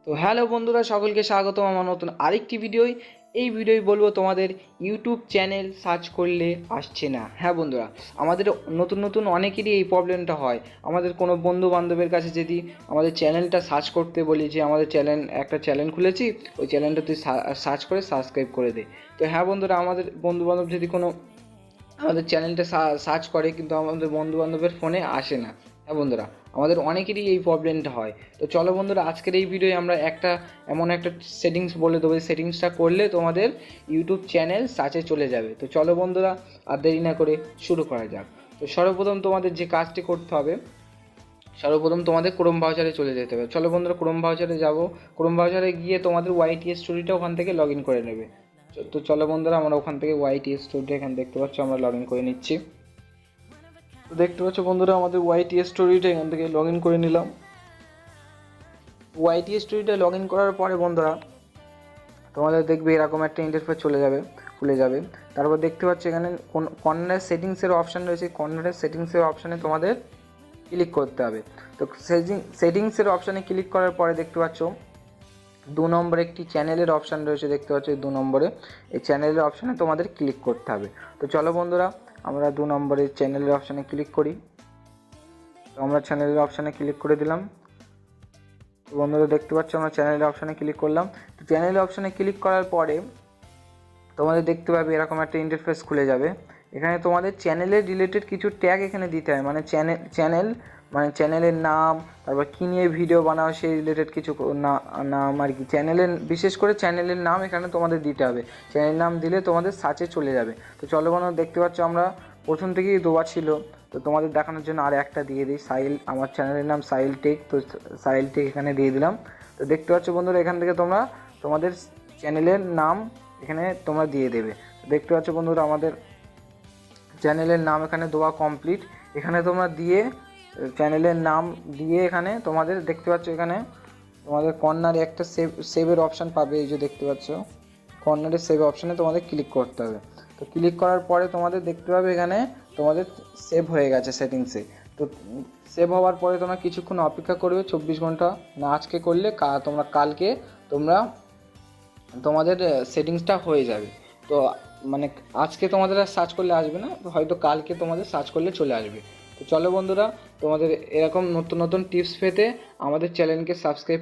তো হ্যালো বন্ধুরা, সকলকে স্বাগতম আমার নতুন আরেকটি ভিডিওয়। এই ভিডিওয় বলবো তোমাদের ইউটিউব চ্যানেল সার্চ করলে আসছে না। হ্যাঁ বন্ধুরা, আমাদের নতুন নতুন অনেকেরই এই প্রবলেমটা হয়। আমাদের কোনো বন্ধু বান্ধবের কাছে যদি আমাদের চ্যানেলটা সার্চ করতে বলি যে আমাদের একটা চ্যানেল খুলেছি, ওই চ্যানেলটা তুই সার্চ করে সাবস্ক্রাইব করে দে। তো হ্যাঁ বন্ধুরা, আমাদের বন্ধু বান্ধব যদি কোনো আমাদের চ্যানেলটা সার্চ করে কিন্তু আমাদের বন্ধু বান্ধবের ফোনে আসে না। হ্যাঁ বন্ধুরা, আমাদের অনেকেরই এই প্রবলেমটা হয়। তো চলো বন্ধুরা, আজকের এই ভিডিওয়ে আমরা এমন একটা সেটিংস বলে দেবো, সেটিংসটা করলে তোমাদের ইউটিউব চ্যানেল সার্চে চলে যাবে। তো চলো বন্ধুরা, আর দেরি না করে শুরু করা যাক। তো সর্বপ্রথম তোমাদের যে কাজটি করতে হবে, সর্বপ্রথম তোমাদের ক্রোম ব্রাউজারে চলে যেতে হবে। চলো বন্ধুরা, ক্রোম ব্রাউজারে যাবো। ক্রোম ব্রাউজারে গিয়ে তোমাদের ওয়াইটি স্টোরিটা ওখান থেকে লগ ইন করে নেবে। তো চলো বন্ধুরা, আমরা ওখান থেকে ওয়াইটি স্টোরিটা এখানে দেখতে পাচ্ছ, আমরা লগ ইন করে নিচ্ছি। তো দেখতে পাচ্ছ বন্ধুরা, আমাদের ওয়াইটি স্টোরিটা এখান থেকে লগ ইন করে নিলাম। ওয়াইটি স্টোরিটা লগ ইন করার পরে বন্ধুরা, তোমাদের দেখবে এরকম একটা ইন্টারফেস খুলে যাবে। তারপর দেখতে পাচ্ছ এখানে কর্নার সেটিংসের অপশান রয়েছে। কর্নারের সেটিংসের অপশানে তোমাদের ক্লিক করতে হবে। তো সেটিংসের অপশানে ক্লিক করার পরে দেখতে পাচ্ছ 2 নম্বরে একটি চ্যানেলের অপশান রয়েছে। দেখতে পাচ্ছ 2 নম্বরে এই চ্যানেলের অপশানে তোমাদের ক্লিক করতে হবে। তো চলো বন্ধুরা, আমরা 2 নম্বরে চ্যানেলের অপশানে ক্লিক করি। তো আমরা চ্যানেলের অপশানে ক্লিক করে দিলাম। তো বন্ধুরা দেখতে পাচ্ছ আমরা চ্যানেলের অপশানে ক্লিক করলাম। তো চ্যানেলের অপশানে ক্লিক করার পরে তোমাদের দেখতে পাবে এরকম একটা ইন্টারফেস খুলে যাবে। এখানে তোমাদের চ্যানেলের রিলেটেড কিছু ট্যাগ এখানে দিতে হয়, মানে চ্যানেলের নাম, তারপর কী নিয়ে ভিডিও বানাও সেই রিলেটেড কিছু নাম আর কি। বিশেষ করে চ্যানেলের নাম এখানে তোমাদের দিতে হবে। চ্যানেলের নাম দিলে তোমাদের সার্চে চলে যাবে। তো চলো বন্ধুরা, দেখতে পাচ্ছ আমরা প্রথম থেকেই দেওয়া ছিল। তো তোমাদের দেখানোর জন্য আর একটা দিয়ে দিই, সাহিল। আমার চ্যানেলের নাম সাহিল টেক। তো সাহিল টেক এখানে দিয়ে দিলাম। তো দেখতে পাচ্ছ বন্ধুরা, এখান থেকে তোমরা তোমাদের চ্যানেলের নাম এখানে তোমরা দিয়ে দেবে। দেখতে পাচ্ছ বন্ধুরা, আমাদের চ্যানেলের নাম এখানে দেওয়া কমপ্লিট। এখানে তোমরা দিয়ে চ্যানেলের নাম দিয়ে এখানে তোমাদের দেখতে পাচ্ছ এখানে তোমাদের কর্নারে একটা সেভের অপশান পাবে। এই যে দেখতে পাচ্ছ কর্নারে সেভ অপশানে তোমাদের ক্লিক করতে হবে। তো ক্লিক করার পরে তোমাদের দেখতে পাবে এখানে তোমাদের সেভ হয়ে গেছে সেটিংসে। তো সেভ হওয়ার পরে তোমরা কিছুক্ষণ অপেক্ষা করবে, 24 ঘন্টা না আজকে করলে তোমরা কালকে তোমাদের সেটিংসটা হয়ে যাবে। তো মানে আজকে তোমাদের আর সার্চ করলে আসবে না, হয়তো কালকে তোমাদের সার্চ করলে চলে আসবে। তো চলো বন্ধুরা, তোমাদের এরকম নতুন নতুন টিপস পেতে আমাদের চ্যানেলকে সাবস্ক্রাইব